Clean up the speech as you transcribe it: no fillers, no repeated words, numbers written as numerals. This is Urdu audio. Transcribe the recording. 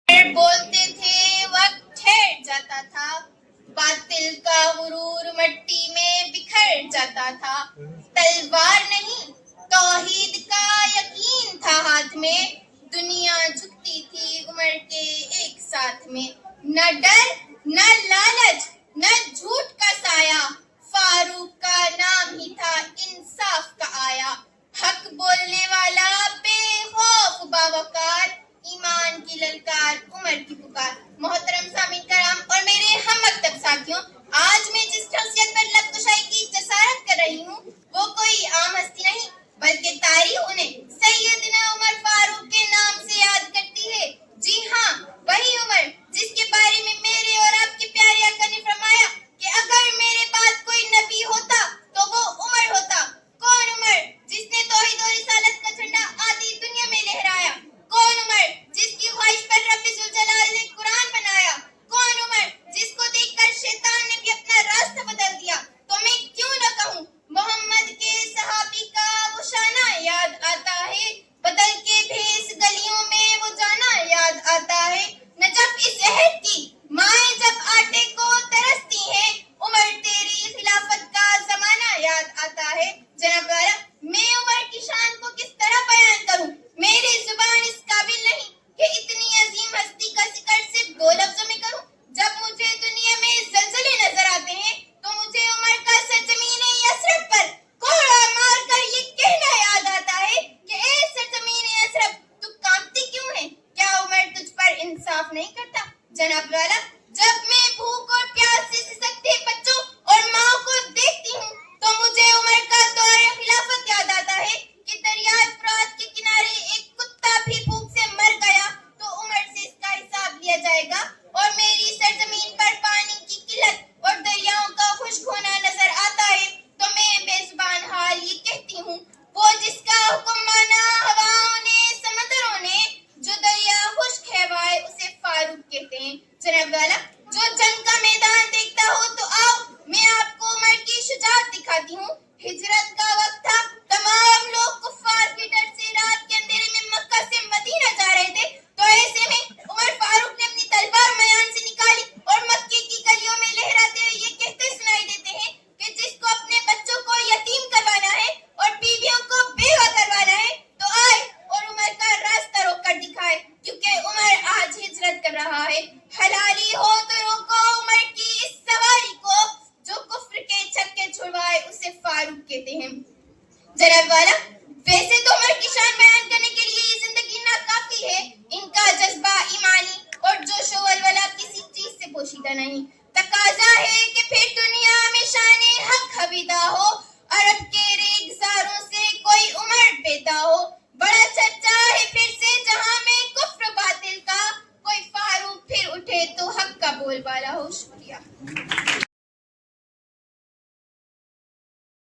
بولتے تھے وقت ٹھہر جاتا تھا، باطل کا غرور مٹی میں بکھر جاتا تھا، تلوار نہیں توحید کا یقین تھا ہاتھ میں، دنیا جھکتی تھی عمر کے ایک ساتھ میں، نہ ڈر نہ لالچ نہ جھوٹ کا سایہ، فاروق کا نام ہی تھا انصاف کا آیا، حق بولنے والا بے خوف باوقار، ایمان کی للکار عمر کی پکار۔ محترم سامعین کرام اور میرے ہم مکتب ساتھیوں، آج میں جس شخصیت پر لب کشائی کی جسارت کر رہی ہوں وہ کوئی عام ہستی نہیں بلکہ تاریخ انہیں سیدنا عمر فاروق کے نام سے یاد کرتی ہے۔ جی ہاں، وہی عمر جس کے بارے میں میرے اور آپ کے پیارے آقا نے فرمایا کہ اگر میرے بعد کوئی نبی ہوتا تو وہ عمر ہوتا۔ کون عمر جس نے توحید و رسالت کا جھنڈا آدھی دنیا میں لہرایا؟ کون عمر جس کی خواہش پر رب ذوالجلال نے قرآن بنایا؟ کون عمر جس کو دیکھ کر شیطان نے بھی اپنا راستہ بدل دیا؟ تو میں کیوں نہ کہوں محمد کے صحابی کا وہ شانہ یاد آتا ہے، بدل کے بھیس گلیوں میں وہ جانا یاد آتا ہے، نجف اس عہد کی مائیں جب آٹے کو ترستی ہیں، عمر تیری خلافت کا زمانہ یاد آتا ہے۔ جناب والا، میں عمر کی شان کو کس طرح بیان کروں؟ میری زبان اس قابل نہیں کہ اتنی عظیم ہستی کا ذکر صرف دو لفظوں میں کروں۔ جب مجھے دنیا میں زلزلے نظر آتے ہیں تو مجھے عمر کا سرزمین یثرب پر کوڑا مار کر یہ کہنا یاد آتا ہے کہ اے سرزمین یثرب، تو کانپتی کیوں ہے؟ کیا عمر تجھ پر انصاف نہیں کرتا؟ جناب والا، جب میں بھوک اور پیاس سے سسکتے بچوں اور ماں کو دیکھتی ہوں تو مجھے عمر کا دور خلافت یاد آتا ہے کہ دریائے فرات کے کنارے ایک کتا بھی بھوک سے مر گیا تو عمر سے اس کا حساب لیا جائے گا، اور میری سرزمین پر پانی کی قلت اور دریاؤں کا خشک ہونا نظر آتا ہے تو میں بے زبان حال یہ کہتی ہوں، وہ جس کا حکم مانا ہواؤں نے سمندروں نے، جو دریا خشک ہے وائے اسے فاروق کہتے ہیں۔ جناب والا، جو جنگ کا میدان دیکھتا ہو تو آؤ میں آپ کو عمر کی شجاعت دکھاتی ہوں۔ ہجرت کا وقت تھا، تمام لوگ کفار کے ڈر سے رات کے اندھیرے میں مکہ سے مدینہ جا رہے تھے، تو ایسے میں عمر فاروق نے اپنی تلوار میان سے نکالی اور مکے کی گلیوں میں لہراتے ہوئے یہ کہتے سنائی دیتے ہیں کہ جس کو اپنے بچوں کو یتیم کروانا ہے اور بیویوں کو بیوہ کروانا ہے تو آئے اور عمر کا راستہ روک کر دکھائے، کیونکہ عمر آج ہجرت کر رہا ہے۔ حلالی ہو تو روکو عمر کی اس سواری کو، جو کفر کے چھکے چھڑوائے اسے فاروق کہتے ہیں۔ جناب والا، ویسے تو عمر کی شان بیان کرنے کے لیے یہ زندگی ناکافی ہے، ان کا جذبہ ایمانی اور جوش و ولولہ کسی چیز سے پوشیدہ نہیں، تقاضا ہے کہ پھر دنیا میں شان حق حویدہ ہو، عرب کے ریگزاروں سے کوئی عمر پیدا ہو، بڑا چرچا ہے پھر سے جہاں میں کفر باطل کا، کوئی فاروق پھر اٹھے تو حق کا بول بالا ہو۔ شکریہ۔